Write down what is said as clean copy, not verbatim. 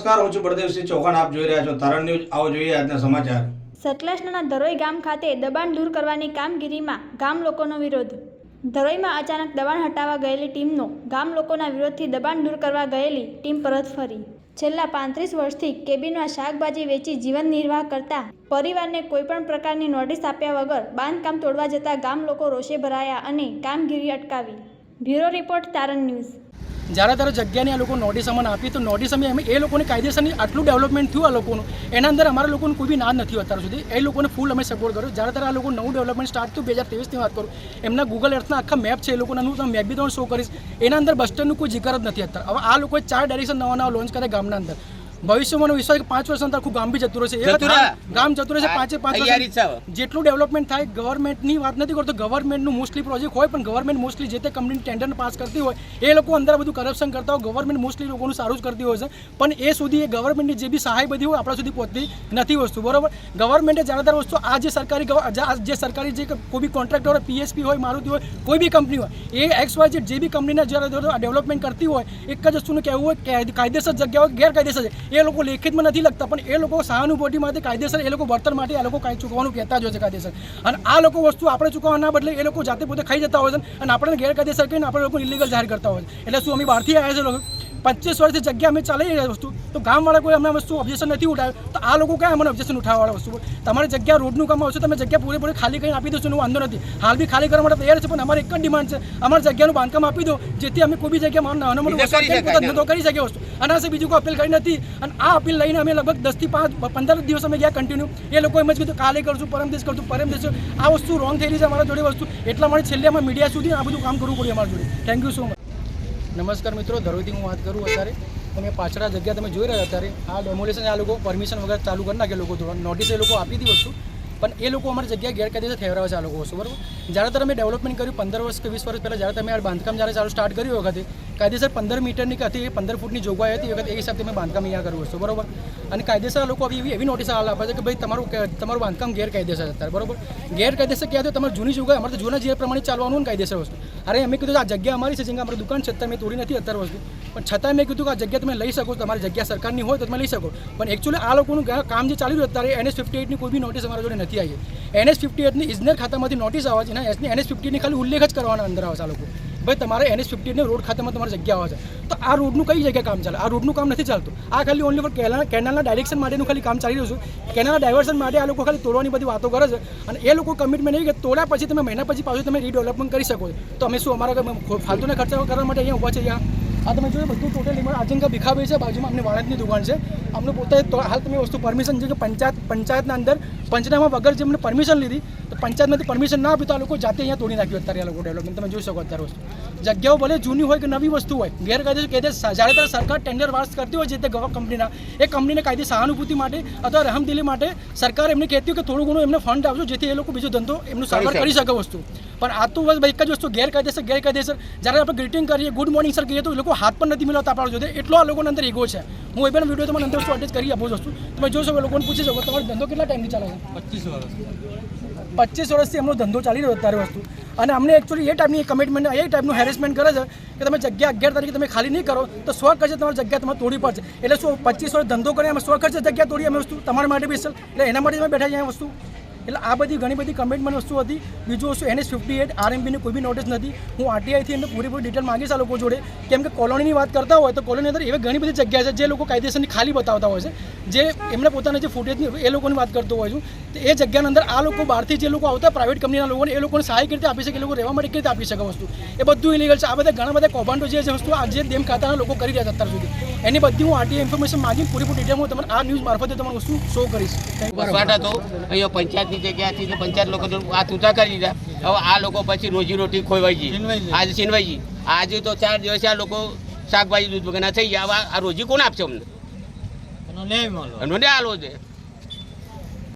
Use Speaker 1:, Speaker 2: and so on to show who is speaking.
Speaker 1: નમસ્કાર, હું છું બળદેવસિંહ ચૌહાણ. આપ જોઈ રહ્યા છો તારણ ન્યૂઝ. આવો જોઈએ આજના સમાચાર.
Speaker 2: સતલાસના ધરોઈ ગામ ખાતે દબાણ દૂર કરવાની કામગીરીમાં ગામ લોકોનો વિરોધ. ધરોઈમાં અચાનક દબાણ હટાવવા ગયેલી ટીમનો ગામ લોકોના વિરોધથી દબાણ દૂર કરવા ગયેલી ટીમ પરત ફરી. છેલ્લા 35 વર્ષથી કેબિનમાં શાકભાજી વેચી જીવન નિર્વાહ કરતા પરિવારને કોઈપણ પ્રકારની નોટિસ આપ્યા વગર બાંધકામ તોડવા જતા ગામ લોકો રોષે ભરાયા અને કામગીરી અટકાવી. બ્યુરો રિપોર્ટ તારણ ન્યૂઝ.
Speaker 3: જ્યારે ત્યારે જગ્યાની આ લોકો નોટિસ અમને આપી તો નોટિસ અમે એ લોકોને કાયદેસરની આટલું ડેવલપમેન્ટ થયું આ લોકોનું, એના અંદર અમારા લોકોને કોઈ બી ના નથી અત્યાર સુધી. એ લોકોને ફૂલ અમે સપોર્ટ કર્યો. જ્યારે ત્યારે આ લોકો નવું ડેવલપમેન્ટ સ્ટાર્ટ થયું 2023ની વાત કરું, એમના ગૂગલ અર્થના આખા મેપ છે એ લોકોના, હું મેપ બી તમને શો કરીશ. એના અંદર બસ સ્ટેન્ડનું કોઈ જિકર જ નથી અત્યારે. હવે આ લોકોએ 4 ડાયરેક્શન નવા લોન્ચ કર્યા ગામના અંદર. ભવિષ્યમાં વિશ્વાસ 5 વર્ષ અંદર આખું ગામ બી જતું રહેશે. ગામ જતું રહેશે 5 વર્ષ. જેટલું ડેવલપમેન્ટ થાય ગવર્મેન્ટની વાત નથી કરતો. ગવર્મેન્ટનું મોસ્ટલી પ્રોજેક્ટ હોય પણ ગવર્મેન્ટ મોસ્ટલી જે તે કંપની ટેન્ડર પાસ કરતી હોય એ લોકો અંદર બધું કરપ્શન કરતા હોય. ગવર્મેન્ટ મોસ્ટલી લોકોનું સારું જ કરતી હોય છે પણ એ સુધી એ ગવર્મેન્ટની જે બી સહાય બધી હોય આપણા સુધી પહોંચતી નથી વસ્તુ. બરોબર, ગવર્મેન્ટે જ્યાદાતર વસ્તુ આ જે સરકારી જે કોઈ બી કોન્ટ્રાક્ટર હોય, PSP હોય, મારુતિ હોય, કોઈ બી કંપની હોય, એ XYZ જે બી કંપનીના જ્યારે ડેવલપમેન્ટ કરતી હોય એક જ વસ્તુનું કહેવું હોય કે કાયદેસર જગ્યા હોય ગેરકાયદેસર છે એ લોકો લેખિતમાં નથી લખતા પણ એ લોકો સહાનુભૂતિ માટે કાયદેસર એ લોકો વળતર માટે આ લોકો કાંઈ ચૂકવવાનું કહેતા જ હોય છે કાયદેસર. અને આ લોકો વસ્તુ આપણે ચૂકવવાના બદલે એ લોકો જાતે પોતે ખાઈ જતા હોય છે અને આપણને ગેરકાયદેસર કહીને આપણે લોકો ઇલીગલ જાહેર કરતા હોય છે. એટલે શું અમે બહારથી આવ્યા છે લોકો 25 વર્ષથી જગ્યા અમે ચાલી રહ્યા વસ્તુ તો ગામવાળા કોઈ અમને વસ્તુ ઓબ્જેક્શન નથી ઉઠાવ્યું તો આ લોકો ક્યાં અમને ઓબ્જેક્શન ઉઠાવવાવાળા વસ્તુ. તમારી જગ્યા રોડનું કામ આવશે તમે જગ્યા પૂરેપૂરી ખાલી કરીને આપી દો, વાંધો નથી. હાલ બી ખાલી કરવા માટે તૈયાર છે પણ અમારી એક જ ડિમાન્ડ છે, અમારી જગ્યાનું બાંધકામ આપી દો જેથી અમે કોઈ બી જગ્યામાં નાનો મોટો ધંધો કરી શકીએ વસ્તુ. આના સિવાય બીજું કોઈ અપીલ કરી નથી. અને આ અપીલ લઈને અમે લગભગ 10 થી 15 દિવસ અમે ગયા કન્ટિન્યુ. એ લોકો એમ જ કીધું કાલે કરશું, પરમ દિવસ કરશું, પરમ દિવસ. આ વસ્તુ રોંગ થયેલી છે અમારા જોડે વસ્તુ. એટલા માટે છેલ્લે અમે મીડિયા સુધી આ બધું કામ કરવું પડ્યું અમારા જોડે. Thank you so much. નમસ્કાર મિત્રો, ધરોઈથી હું વાત કરું. અત્યારે તમે પાછળ જગ્યા તમે જોઈ રહ્યા અત્યારે આ ડેમોલેશન આ લોકો પરમિશન વગર ચાલુ કરી નાખે લોકો ધોરણ નોટિસ એ લોકો આપી હતી વસ્તુ પણ એ લોકો અમારી જગ્યાએ ગેરકાયદેસર ઠેરાવે છે આ લોકો વસ્તુ. બરાબર, જ્યારે તમે ડેવલપમેન્ટ કર્યું 15 વર્ષ કે 20 વર્ષ પહેલાં જ્યારે તમે આ બાંધકામ જ્યારે ચાલુ સ્ટાર્ટ કર્યું વખતે કાયદેસર 15 મીટરની હતી, 15 ફૂટની જોગવાઈ હતી વખત એ હિસાબથી મેં બાંધકામ અહીંયા કર્યું વસ્તુ. બરાબર, અને કાયદેસર લોકો એવી નોટિસ હાલ આપે છે કે ભાઈ તમારું બાંધકામ ગેરકાયદેસર અત્યારે. બરાબર, ગેરકાયદેસર ક્યાં તો તમારે જૂની જોગવાઈ અમારે તો જૂના જે પ્રમાણે ચાલવાનું ને કાયદેસર વસ્તુ. અરે અમે કીધું આ જગ્યા અમારી છે જેમ કે અમારી દુકાન છે અત્યારે મેં તોડી નથી અત્યારે વસ્તુ પણ છતાં મેં કીધું કે આ જગ્યા તમે લઈ શકો, તમારી જગ્યા સરકારની હોય તો તમે લઈ શકો. પણ એકચ્યુઅલી આ લોકોનું કામ જે ચાલી રહ્યું અત્યારે NS58ની કોઈ બી નોટિસ અમારા જોડે નથી આવી. NS58ની ઇજનેર ખાતામાંથી નોટિસ આવે છે ને NS58ની ખાલી ઉલ્લેખ જ કરવાના અંદર આવે છે આ લોકો. ભાઈ તમારે NS58ને રોડ ખાતામાં તમારી જગ્યા આવે છે તો આ રોડનું કઈ જગ્યાએ કામ ચાલે? આ રોડનું કામ નથી ચાલતું. આ ખાલી ઓનલી ફોર કેનાલના ડાયરેક્શન માટેનું ખાલી કામ ચાલી રહ્યું છે. કેનાલના ડાયવર્શન માટે આ લોકો ખાલી તોડવાની બધી વાતો કરે છે અને એ લોકો કમિટમેન્ટ નહીં કે તોડ્યા પછી તમે મહિના પછી પાછું તમે રીડેવલપમેન્ટ કરી શકો. તો અમે શું અમારા ફાલતુના ખર્ચા કરવા માટે અહીંયા ઊભા છે? આ તમે જોયું બધું ટોટલ આજંકા ભીખાભાઈ છે, બાજુમાં અમને વાણંદની દુકાન છે. અમને પોતે હાલ તમે વસ્તુ પરમિશન છે કે પંચાયતના અંદર પંચનામા વગર જે અમને પરમિશન લીધી તો પંચાયતમાંથી પરમિશન ના આપી તો આ લોકો જાતે અહીંયા તોડી નાખ્યું અત્યારે આ લોકો ડેવલપમેન્ટ. તમે જોઈ શકો અત્યારે વસ્તુ જગ્યાઓ ભલે જૂની હોય કે નવી વસ્તુ હોય ગેરકાયદેસર જ્યારે ત્યારે સરકાર ટેન્ડર પાસ કરતી હોય જે તે કંપનીના એ કંપનીને કાયદે સહાનુભૂતિ માટે અથવા રહમદિલી માટે સરકાર એમને કહેતી હોય કે થોડું ઘણું એમને ફંડ આપજો જેથી એ લોકો બીજો ધંધો એમનું સારવાર કરી શકે વસ્તુ. પણ આ તો બસ એક જ વસ્તુ ગેરકાયદેસર જ્યારે આપણે ગ્રીટિંગ કરીએ, ગુડ મોર્નિંગ સર કહીએ તો એ લોકો હાથ પણ નથી મિલાવતા આપણા જોડે. એટલો આ લોકોના અંદર ઈગો છે. હું એ પણ વિડીયો તમને અંદર વસ્તુ અટેચ કરી આપું વસ્તુ તમે જોઈ શકો. લોકોને પૂછી શકો તમારો ધંધો કેટલા ટાઈમથી ચાલે છે? 25 વર્ષથી એમનો ધંધો ચાલી રહ્યો અત્યારે વસ્તુ. અને અમને એકચ્યુઅલી એ ટાઈપની કમિટમેન્ટ એ ટાઈપનું હેરેસમેન્ટ કરે છે કે તમે જગ્યા 11 તારીખે તમે ખાલી નહીં કરો તો સ્વખર્ચે તમારી જગ્યા તમારે તોડવી પડશે. એટલે શું 25 વર્ષ ધંધો કરી અમે સ્વખર્ચે જગ્યા તોડી અમે વસ્તુ તમારા માટે બી એટલે એના માટે તમે બેઠા અહીંયા વસ્તુ. એટલે આ બધી ઘણી બધી કમિટમેન્ટ વસ્તુ હતી. બીજું વસ્તુ NS58 RMBની કોઈ બી નોટિસ નથી. હું RTIથી એમને પૂરેપૂરી ડિટેલ માંગીશ આ લોકો જોડે કેમ કે કોલોનીની વાત કરતા હોય તો કોલોની અંદર એવી ઘણી બધી જગ્યા છે જે લોકો કાયદેસરની ખાલી બતાવતા હોય છે, જે એમને પોતાના જે ફૂટેજની એ લોકોની વાત કરતો હોય છું. તો એ જગ્યાના અંદર આ લોકો બહારથી જે લોકો આવતા પ્રાઇવેટ કંપનીના લોકોને એ લોકોને સહાય કેવી રીતે આપી શકે, એ લોકો રહેવા માટે કેવી રીતે આપી શકે વસ્તુ એ બધું ઇલીગલ છે. આ બધા ઘણા બધા કૌભાંડો જે વસ્તુ આ જે દેમ ખાતાના લોકો કરી રહ્યા છે અત્યાર સુધી એની બધી હું RTI ઇન્ફોર્મેશન માગીને પૂરેપૂરી ડિટેલ હું તમને આ ન્યૂઝ મારફતે તમને વસ્તુ શો કરીશ.
Speaker 4: અહીંયા પંચાયતની જગ્યા હતી પંચાયત લોકો હાથ ઊંચા કરી દીધા. હવે આ લોકો પછી રોજીરોટી ખોવાઈ ગઈ, આજે છીનવાઈ ગઈ. આજે તો 4 દિવસ આ લોકો શાકભાજી દૂધ વગરના થઈ ગયા. આ રોજી કોણ આપશે અમને? આલો છે.